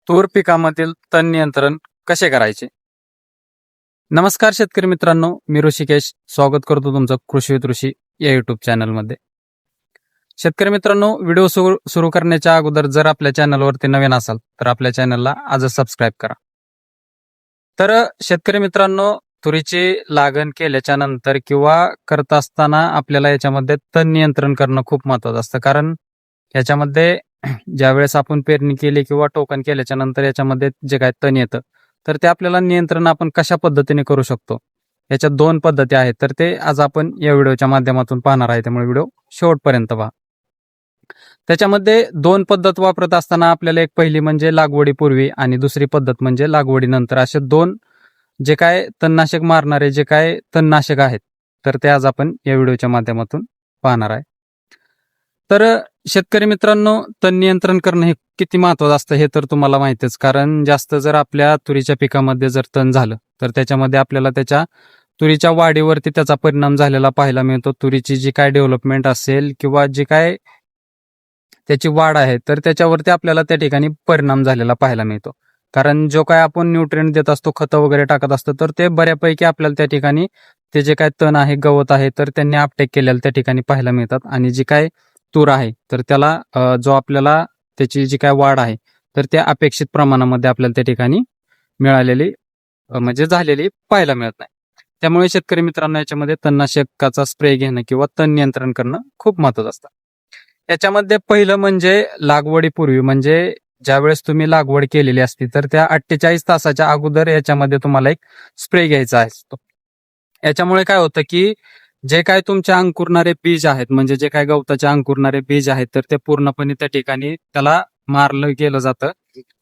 तूर पिकामधील तण नियंत्रण कसे करायचे? नमस्कार शेतकरी मित्रांनो, मी ऋषिकेश स्वागत करतो तुमचं कृषी विथ ऋषी या युट्यूब चॅनलमध्ये. शेतकरी मित्रांनो, व्हिडिओ सुरू करण्याच्या अगोदर जर आपल्या चॅनलवरती नवीन असाल तर आपल्या चॅनलला आजच सबस्क्राईब करा. तर शेतकरी मित्रांनो, तुरीची लागण केल्याच्या नंतर किंवा करत असताना आपल्याला याच्यामध्ये तण नियंत्रण करणं खूप महत्त्वाचं असतं. कारण याच्यामध्ये ज्यावेळेस आपण पेरणी केली किंवा टोकन केल्याच्या नंतर याच्यामध्ये जे काय तण येतं तर ते आपल्याला नियंत्रण आपण कशा पद्धतीने करू शकतो, याच्या 2 पद्धती आहेत. तर ते आज आपण या व्हिडिओच्या माध्यमातून पाहणार आहे, त्यामुळे व्हिडिओ शेवटपर्यंत पहा. त्याच्यामध्ये 2 पद्धत वापरत असताना आपल्याला एक पहिली म्हणजे लागवडीपूर्वी आणि दुसरी पद्धत म्हणजे लागवडीनंतर, असे 2 जे काय तणनाशक मारणारे जे काय तणनाशक आहेत तर ते आज आपण या व्हिडिओच्या माध्यमातून पाहणार आहे. तर शेतकरी मित्रांनो, तण नियंत्रण करणं हे किती महत्त्वाचं असतं हे तर तुम्हाला माहितीच. कारण जास्त जर आपल्या तुरीच्या पिकामध्ये जर तण झालं तर त्याच्यामध्ये आपल्याला त्याच्या तुरीच्या वाढीवरती त्याचा परिणाम झालेला पाहायला मिळतो. तुरीची जी काय डेव्हलपमेंट असेल किंवा जी काय त्याची वाढ आहे तर त्याच्यावरती आपल्याला त्या ठिकाणी परिणाम झालेला पाहायला मिळतो. कारण जो काय आपण न्यूट्रिएंट देत असतो, खतं वगैरे टाकत असतो, तर ते बऱ्यापैकी आपल्याला त्या ठिकाणी ते जे काय तण आहे, गवत आहे, तर त्यांनी अपटेक केलेलं त्या ठिकाणी पाहायला मिळतात. आणि जी काय तूर आहे तर त्याला जो आपल्याला त्याची जी काय वाढ आहे तर त्या अपेक्षित प्रमाणामध्ये आपल्याला त्या ठिकाणी मिळालेली म्हणजे झालेली पाहायला मिळत नाही. त्यामुळे शेतकरी मित्रांनो, याच्यामध्ये तणनाशकाचा स्प्रे घेणं किंवा तण नियंत्रण करणं खूप महत्त्वाचं असतं. याच्यामध्ये पहिलं म्हणजे लागवडीपूर्वी, म्हणजे ज्यावेळेस तुम्ही लागवड केलेली असती तर त्या 48 तासाच्या अगोदर याच्यामध्ये तुम्हाला एक स्प्रे घ्यायचा असतो. याच्यामुळे काय होतं की जे काय तुमचे अंकुरणारे बीज आहेत, म्हणजे जे काय गवताचे अंकुरणारे बीज आहेत तर ते पूर्णपणे त्या ठिकाणी त्याला मारलं गेलं जातं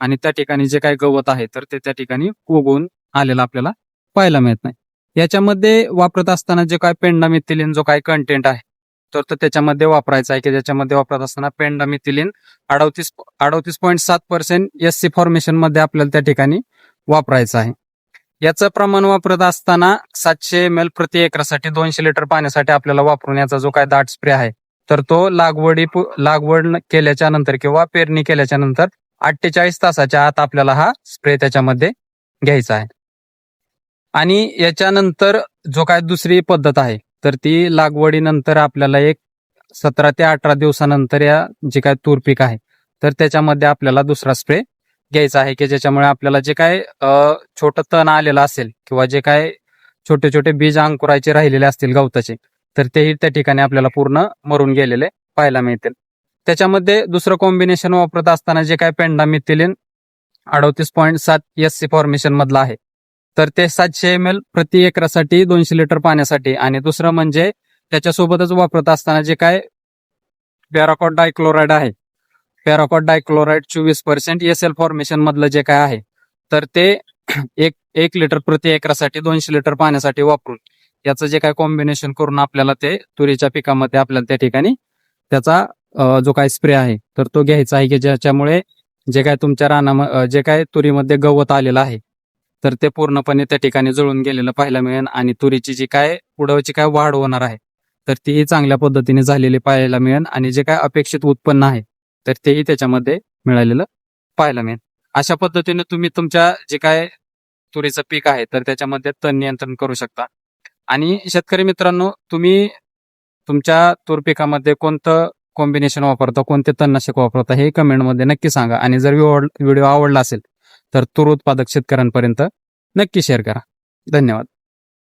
आणि त्या ठिकाणी जे काय गवत आहे तर ते त्या ठिकाणी उगवून आलेलं आपल्याला पाहायला मिळत नाही. याच्यामध्ये वापरत असताना जे काय पेंडामिथिलिन जो काय कंटेंट आहे तर तो त्याच्यामध्ये वापरायचा आहे, की ज्याच्यामध्ये वापरत असताना पेंडामिथिलिन 38.7% SC फॉर्मेशन मध्ये आपल्याला त्या ठिकाणी वापरायचं आहे. याचं प्रमाण वापरत असताना 700 ml प्रति एकरासाठी 200 लिटर पाण्यासाठी आपल्याला वापरून याचा जो काय दाट स्प्रे आहे तर तो लागवड केल्याच्या नंतर किंवा पेरणी केल्याच्या नंतर 48 तासाच्या आत आपल्याला हा स्प्रे त्याच्यामध्ये घ्यायचा आहे. आणि याच्यानंतर जो काय दुसरी पद्धत आहे तर ती लागवडीनंतर आपल्याला एक 17 ते 18 दिवसानंतर या जे काय तूर पीक आहे तर त्याच्यामध्ये आपल्याला दुसरा स्प्रे घ्यायचा आहे, की ज्याच्यामुळे आपल्याला जे काय छोटं तण आलेलं असेल किंवा जे काय छोटे छोटे बीज अंकुरायचे राहिलेले असतील गवताचे तर तेही त्या ठिकाणी आपल्याला पूर्ण मरून गेलेले पाहायला मिळतील. त्याच्यामध्ये दुसरं कॉम्बिनेशन वापरत असताना जे काय पेंडामिथिलिन 38.7 SC फॉर्मेशन मधलं आहे तर ते 700 ml प्रति एकरासाठी 200 लिटर पाण्यासाठी, आणि दुसरं म्हणजे त्याच्यासोबतच वापरत असताना जे काय पॅराक्वाट डायक्लोराइड आहे, पॅराक्वाट डायक्लोराइड 24% SL फॉर्मेशन मधलं जे काय आहे तर ते 1 लिटर प्रति एकरासाठी 200 लिटर पाण्यासाठी वापरून याचं जे काय कॉम्बिनेशन करून आपल्याला ते तुरीच्या पिकामध्ये आपल्याला त्या ठिकाणी त्याचा जो काय स्प्रे आहे तर तो घ्यायचा आहे, की ज्याच्यामुळे जे काय तुमच्या जे काय तुरीमध्ये गवत आलेलं आहे तर ते पूर्णपणे त्या ठिकाणी जळून गेलेलं पाहायला मिळेल आणि तुरीची जी काय पुढची काय वाढ होणार आहे तर तीही चांगल्या पद्धतीने झालेली पाहायला मिळेल आणि जे काय अपेक्षित उत्पन्न आहे तर तेही त्याच्यामध्ये मिळालेलं पाहायला मिळेल. अशा पद्धतीने तुम्ही तुमच्या जे काय तुरीचं पीक आहे तर त्याच्यामध्ये तण नियंत्रण करू शकता. आणि शेतकरी मित्रांनो, तुम्ही तुमच्या तूर पिकामध्ये कोणतं कॉम्बिनेशन वापरता, कोणते तणनाशक वापरता हे कमेंटमध्ये नक्की सांगा. आणि जर व्हिडिओ आवडला असेल तर तूर उत्पादक शेतकऱ्यांपर्यंत नक्की शेअर करा. धन्यवाद.